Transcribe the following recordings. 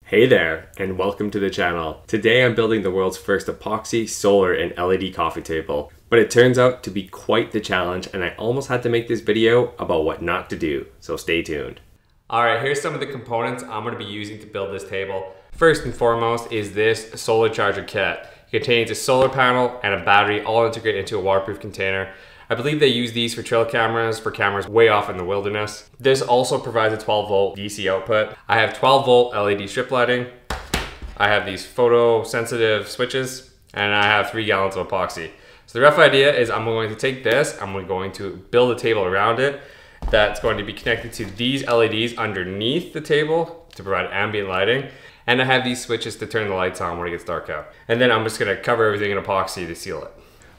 Hey there, and welcome to the channel. Today I'm building the world's first epoxy, solar, and LED coffee table. But it turns out to be quite the challenge, and I almost had to make this video about what not to do, so stay tuned. Alright, here's some of the components I'm going to be using to build this table. First and foremost is this solar charger kit. It contains a solar panel and a battery all integrated into a waterproof container. I believe they use these for trail cameras, for cameras way off in the wilderness. This also provides a 12 volt DC output. I have 12 volt LED strip lighting. I have these photosensitive switches, and I have 3 gallons of epoxy. So the rough idea is I'm going to take this, I'm going to build a table around it that's going to be connected to these LEDs underneath the table to provide ambient lighting. And I have these switches to turn the lights on when it gets dark out. And then I'm just gonna cover everything in epoxy to seal it.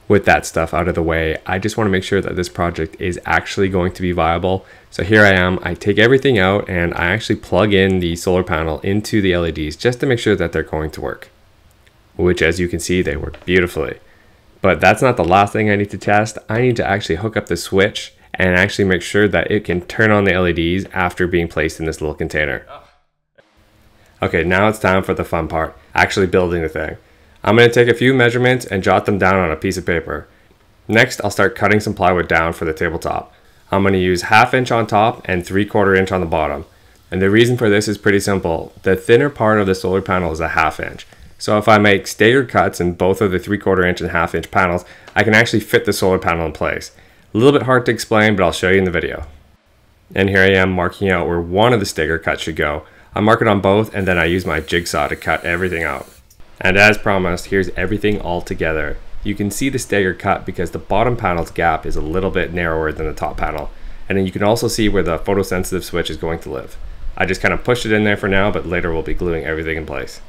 With that stuff out of the way, I just want to make sure that this project is actually going to be viable. So here I am, I take everything out and I actually plug in the solar panel into the LEDs just to make sure that they're going to work. Which, as you can see, they work beautifully. But that's not the last thing I need to test. I need to actually hook up the switch and actually make sure that it can turn on the LEDs after being placed in this little container. Okay, now it's time for the fun part, actually building the thing. I'm going to take a few measurements and jot them down on a piece of paper. Next, I'll start cutting some plywood down for the tabletop. I'm going to use 1/2 inch on top and 3/4 inch on the bottom. And the reason for this is pretty simple. The thinner part of the solar panel is a 1/2 inch. So if I make staggered cuts in both of the 3/4 inch and 1/2 inch panels, I can actually fit the solar panel in place. A little bit hard to explain, but I'll show you in the video. And here I am marking out where one of the stagger cuts should go. I mark it on both, and then I use my jigsaw to cut everything out. And as promised, here's everything all together. You can see the stagger cut because the bottom panel's gap is a little bit narrower than the top panel. And then you can also see where the photosensitive switch is going to live. I just kind of pushed it in there for now, but later we'll be gluing everything in place.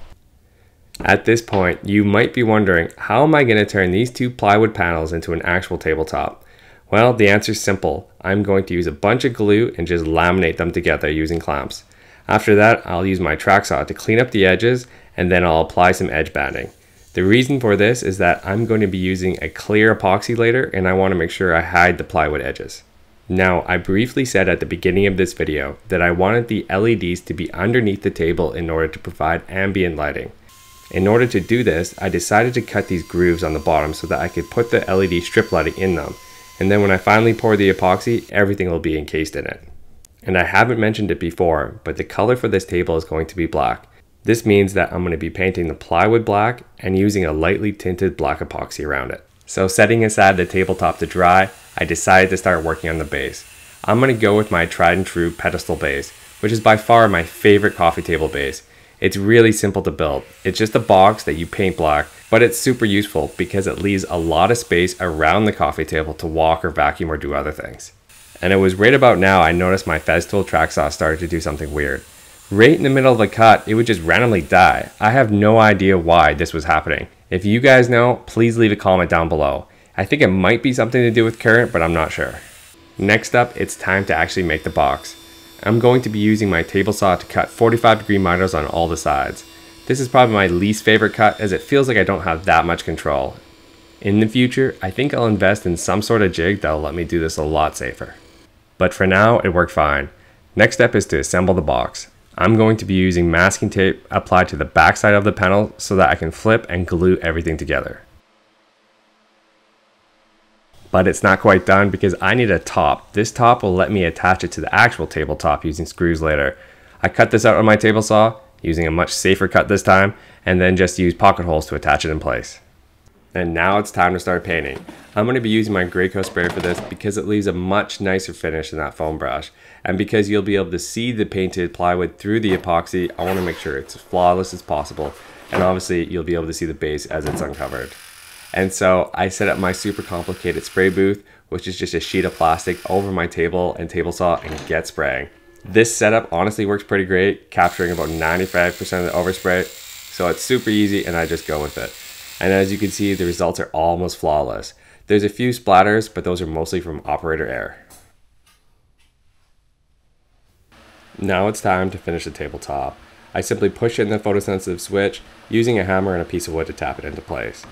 At this point, you might be wondering, how am I going to turn these 2 plywood panels into an actual tabletop? Well, the answer is simple. I'm going to use a bunch of glue and just laminate them together using clamps. After that, I'll use my track saw to clean up the edges, and then I'll apply some edge banding. The reason for this is that I'm going to be using a clear epoxy later, and I want to make sure I hide the plywood edges. Now, I briefly said at the beginning of this video that I wanted the LEDs to be underneath the table in order to provide ambient lighting. In order to do this, I decided to cut these grooves on the bottom so that I could put the LED strip lighting in them. And then when I finally pour the epoxy, everything will be encased in it. And I haven't mentioned it before, but the color for this table is going to be black. This means that I'm going to be painting the plywood black and using a lightly tinted black epoxy around it. So setting aside the tabletop to dry, I decided to start working on the base. I'm going to go with my tried and true pedestal base, which is by far my favorite coffee table base. It's really simple to build. It's just a box that you paint black, but it's super useful because it leaves a lot of space around the coffee table to walk or vacuum or do other things. And it was right about now I noticed my Festool track saw started to do something weird. Right in the middle of the cut, it would just randomly die. I have no idea why this was happening. If you guys know, please leave a comment down below. I think it might be something to do with current, but I'm not sure. Next up, it's time to actually make the box. I'm going to be using my table saw to cut 45-degree miters on all the sides. This is probably my least favorite cut as it feels like I don't have that much control. In the future, I think I'll invest in some sort of jig that'll let me do this a lot safer. But for now, it worked fine. Next step is to assemble the box. I'm going to be using masking tape applied to the back side of the panel so that I can flip and glue everything together. But it's not quite done because I need a top. This top will let me attach it to the actual tabletop using screws later. I cut this out on my table saw, using a much safer cut this time, and then just use pocket holes to attach it in place. And now it's time to start painting. I'm going to be using my gray coat sprayer for this because it leaves a much nicer finish than that foam brush. And because you'll be able to see the painted plywood through the epoxy, I want to make sure it's as flawless as possible. And obviously you'll be able to see the base as it's uncovered. And so I set up my super complicated spray booth, which is just a sheet of plastic over my table and table saw and get spraying. This setup honestly works pretty great, capturing about 95% of the overspray. So it's super easy and I just go with it. And as you can see, the results are almost flawless. There's a few splatters, but those are mostly from operator error. Now it's time to finish the tabletop. I simply push in the photosensitive switch using a hammer and a piece of wood to tap it into place.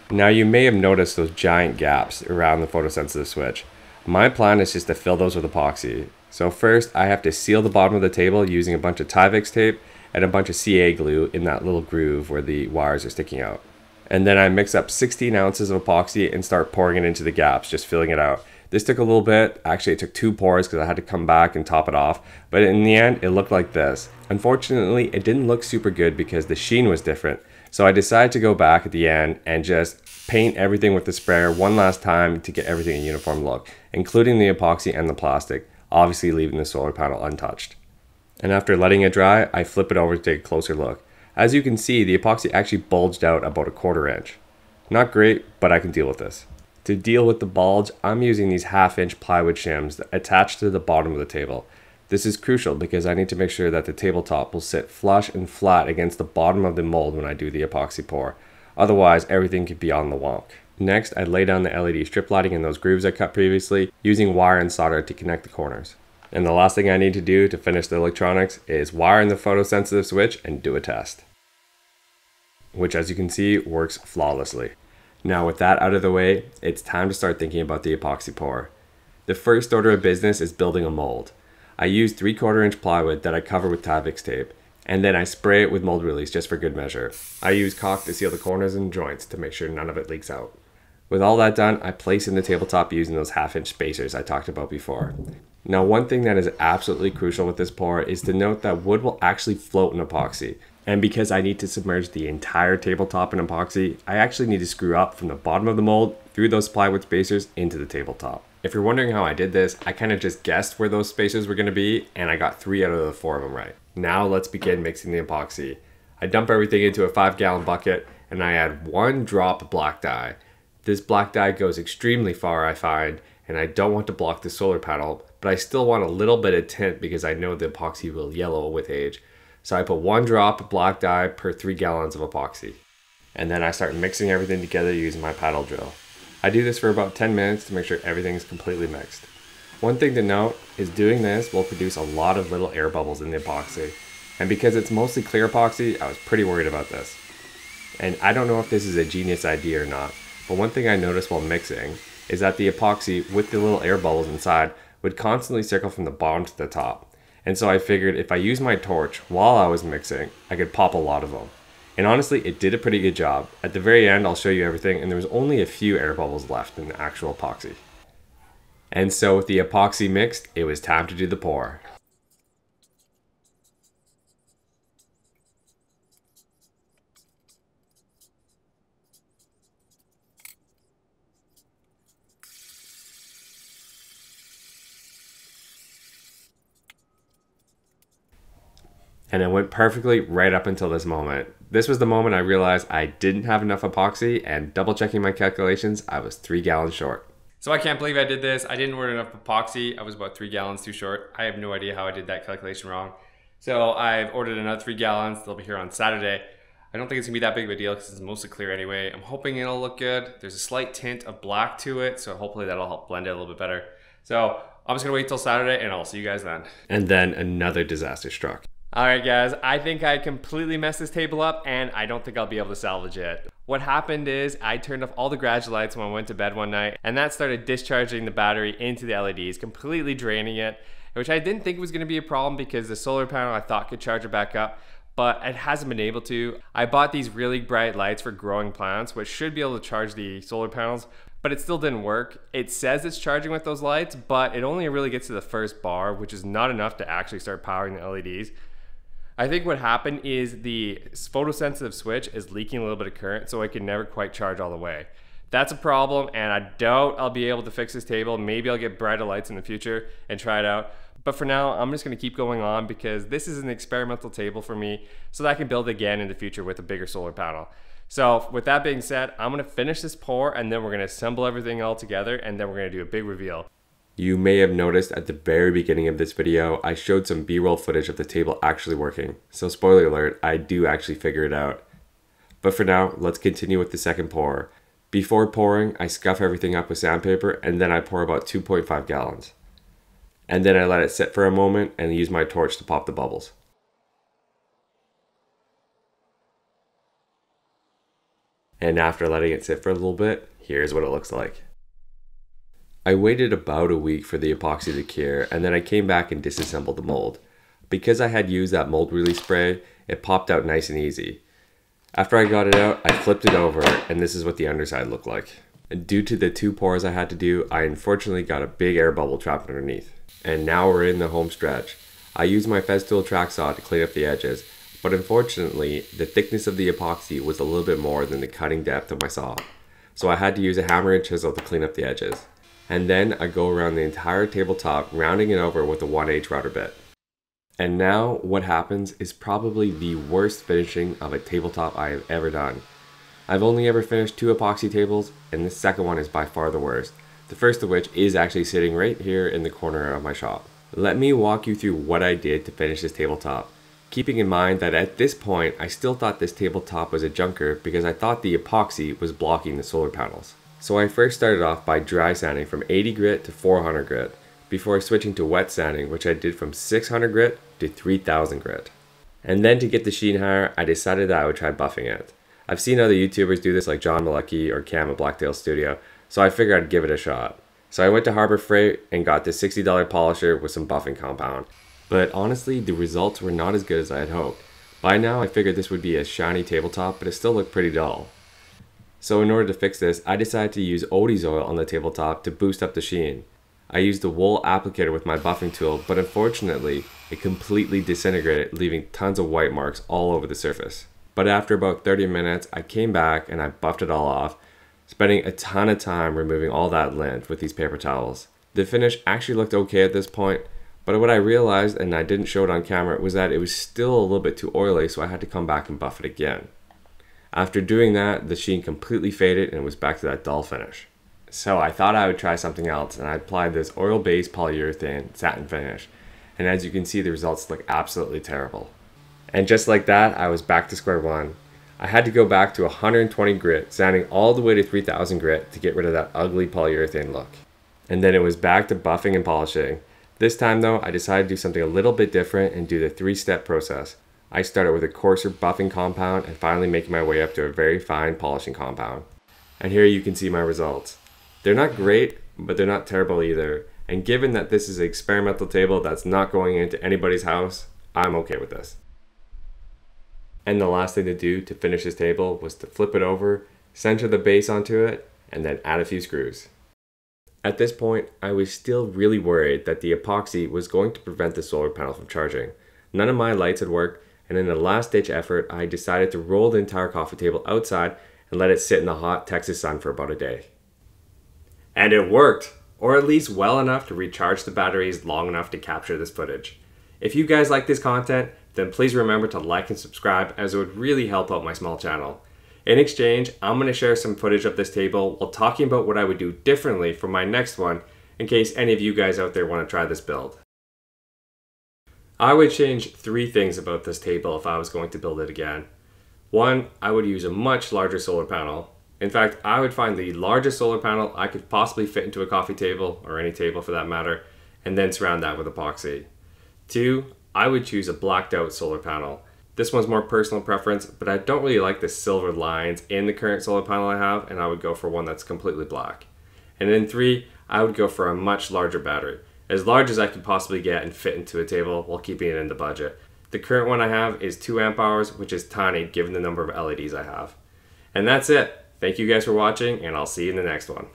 Now you may have noticed those giant gaps around the photosensitive switch. My plan is just to fill those with epoxy. So first I have to seal the bottom of the table using a bunch of Tyvek tape, and a bunch of CA glue in that little groove where the wires are sticking out. And then I mix up 16 ounces of epoxy and start pouring it into the gaps, just filling it out. This took a little bit. Actually, it took 2 pours because I had to come back and top it off. But in the end, it looked like this. Unfortunately, it didn't look super good because the sheen was different. So I decided to go back at the end and just paint everything with the sprayer one last time to get everything a uniform look, including the epoxy and the plastic, obviously leaving the solar panel untouched. And after letting it dry, I flip it over to take a closer look. As you can see, the epoxy actually bulged out about 1/4 inch. Not great, but I can deal with this. To deal with the bulge, I'm using these 1/2 inch plywood shims attached to the bottom of the table. This is crucial because I need to make sure that the tabletop will sit flush and flat against the bottom of the mold when I do the epoxy pour. Otherwise, everything could be on the wonk. Next, I lay down the LED strip lighting in those grooves I cut previously, using wire and solder to connect the corners. And the last thing I need to do to finish the electronics is wire in the photosensitive switch and do a test. Which, as you can see, works flawlessly. Now with that out of the way, it's time to start thinking about the epoxy pour. The first order of business is building a mold. I use 3/4 inch plywood that I cover with Tyvek tape, and then I spray it with mold release just for good measure. I use caulk to seal the corners and joints to make sure none of it leaks out. With all that done, I place in the tabletop using those 1/2 inch spacers I talked about before. Now one thing that is absolutely crucial with this pour is to note that wood will actually float in epoxy. And because I need to submerge the entire tabletop in epoxy, I actually need to screw up from the bottom of the mold through those plywood spacers into the tabletop. If you're wondering how I did this, I kind of just guessed where those spacers were going to be, and I got 3 out of the 4 of them right. Now let's begin mixing the epoxy. I dump everything into a 5-gallon bucket, and I add 1 drop black dye. This black dye goes extremely far, I find, and I don't want to block the solar panel, but I still want a little bit of tint because I know the epoxy will yellow with age. So I put 1 drop black dye per 3 gallons of epoxy. And then I start mixing everything together using my paddle drill. I do this for about 10 minutes to make sure everything is completely mixed. One thing to note is doing this will produce a lot of little air bubbles in the epoxy. And because it's mostly clear epoxy, I was pretty worried about this. And I don't know if this is a genius idea or not, but one thing I noticed while mixing is that the epoxy with the little air bubbles inside would constantly circle from the bottom to the top. And so I figured if I used my torch while I was mixing, I could pop a lot of them. And honestly, it did a pretty good job. At the very end, I'll show you everything, and there was only a few air bubbles left in the actual epoxy. And so with the epoxy mixed, it was time to do the pour. And it went perfectly right up until this moment. This was the moment I realized I didn't have enough epoxy, and double checking my calculations, I was 3 gallons short. So I can't believe I did this. I didn't order enough epoxy. I was about 3 gallons too short. I have no idea how I did that calculation wrong. So I've ordered another 3 gallons. They'll be here on Saturday. I don't think it's gonna be that big of a deal because it's mostly clear anyway. I'm hoping it'll look good. There's a slight tint of black to it, so hopefully that'll help blend it a little bit better. So I'm just gonna wait till Saturday and I'll see you guys then. And then another disaster struck. All right, guys, I think I completely messed this table up and I don't think I'll be able to salvage it. What happened is I turned off all the garage lights when I went to bed one night, and that started discharging the battery into the LEDs, completely draining it, which I didn't think was gonna be a problem because the solar panel I thought could charge it back up, but it hasn't been able to. I bought these really bright lights for growing plants, which should be able to charge the solar panels, but it still didn't work. It says it's charging with those lights, but it only really gets to the first bar, which is not enough to actually start powering the LEDs. I think what happened is the photosensitive switch is leaking a little bit of current, so it can never quite charge all the way. That's a problem, and I doubt I'll be able to fix this table. Maybe I'll get brighter lights in the future and try it out. But for now, I'm just gonna keep going on because this is an experimental table for me so that I can build again in the future with a bigger solar panel. So with that being said, I'm gonna finish this pour and then we're gonna assemble everything all together and then we're gonna do a big reveal. You may have noticed at the very beginning of this video, I showed some B-roll footage of the table actually working. So spoiler alert, I do actually figure it out. But for now, let's continue with the second pour. Before pouring, I scuff everything up with sandpaper and then I pour about 2.5 gallons. And then I let it sit for a moment and use my torch to pop the bubbles. And after letting it sit for a little bit, here's what it looks like. I waited about a week for the epoxy to cure and then I came back and disassembled the mold. Because I had used that mold release spray, it popped out nice and easy. After I got it out, I flipped it over, and this is what the underside looked like. And due to the 2 pours I had to do, I unfortunately got a big air bubble trapped underneath. And now we're in the home stretch. I used my Festool track saw to clean up the edges, but unfortunately, the thickness of the epoxy was a little bit more than the cutting depth of my saw. So I had to use a hammer and chisel to clean up the edges. And then I go around the entire tabletop, rounding it over with a 1/8 router bit. And now what happens is probably the worst finishing of a tabletop I have ever done. I've only ever finished 2 epoxy tables, and this second one is by far the worst. The first of which is actually sitting right here in the corner of my shop. Let me walk you through what I did to finish this tabletop. Keeping in mind that at this point, I still thought this tabletop was a junker because I thought the epoxy was blocking the solar panels. So I first started off by dry sanding from 80 grit to 400 grit, before switching to wet sanding, which I did from 600 grit to 3000 grit. And then to get the sheen higher, I decided that I would try buffing it. I've seen other YouTubers do this like John Malecki or Cam at Blacktail Studio, so I figured I'd give it a shot. So I went to Harbor Freight and got this $60 polisher with some buffing compound. But honestly, the results were not as good as I had hoped. By now I figured this would be a shiny tabletop, but it still looked pretty dull. So in order to fix this, I decided to use Odie's oil on the tabletop to boost up the sheen. I used a wool applicator with my buffing tool, but unfortunately, it completely disintegrated, leaving tons of white marks all over the surface. But after about 30 minutes, I came back and I buffed it all off, spending a ton of time removing all that lint with these paper towels. The finish actually looked okay at this point, but what I realized, and I didn't show it on camera, was that it was still a little bit too oily, so I had to come back and buff it again. After doing that, the sheen completely faded and was back to that dull finish. So I thought I would try something else, and I applied this oil-based polyurethane satin finish. And as you can see, the results look absolutely terrible. And just like that, I was back to square one. I had to go back to 120 grit, sanding all the way to 3000 grit to get rid of that ugly polyurethane look. And then it was back to buffing and polishing. This time though, I decided to do something a little bit different and do the 3-step process. I started with a coarser buffing compound and finally making my way up to a very fine polishing compound. And here you can see my results. They're not great, but they're not terrible either. And given that this is an experimental table that's not going into anybody's house, I'm okay with this. And the last thing to do to finish this table was to flip it over, center the base onto it, and then add a few screws. At this point, I was still really worried that the epoxy was going to prevent the solar panel from charging. None of my lights had worked, and in a last-ditch effort, I decided to roll the entire coffee table outside and let it sit in the hot Texas sun for about a day. And it worked, or at least well enough to recharge the batteries long enough to capture this footage. If you guys like this content, then please remember to like and subscribe, as it would really help out my small channel. In exchange, I'm going to share some footage of this table while talking about what I would do differently for my next one, in case any of you guys out there want to try this build. I would change 3 things about this table if I was going to build it again. 1, I would use a much larger solar panel. In fact, I would find the largest solar panel I could possibly fit into a coffee table, or any table for that matter, and then surround that with epoxy. 2, I would choose a blacked out solar panel. This one's more personal preference, but I don't really like the silver lines in the current solar panel I have, and I would go for one that's completely black. And then 3, I would go for a much larger battery, as large as I could possibly get and fit into a table while keeping it in the budget. The current one I have is 2 amp hours, which is tiny given the number of LEDs I have. And that's it. Thank you guys for watching, and I'll see you in the next one.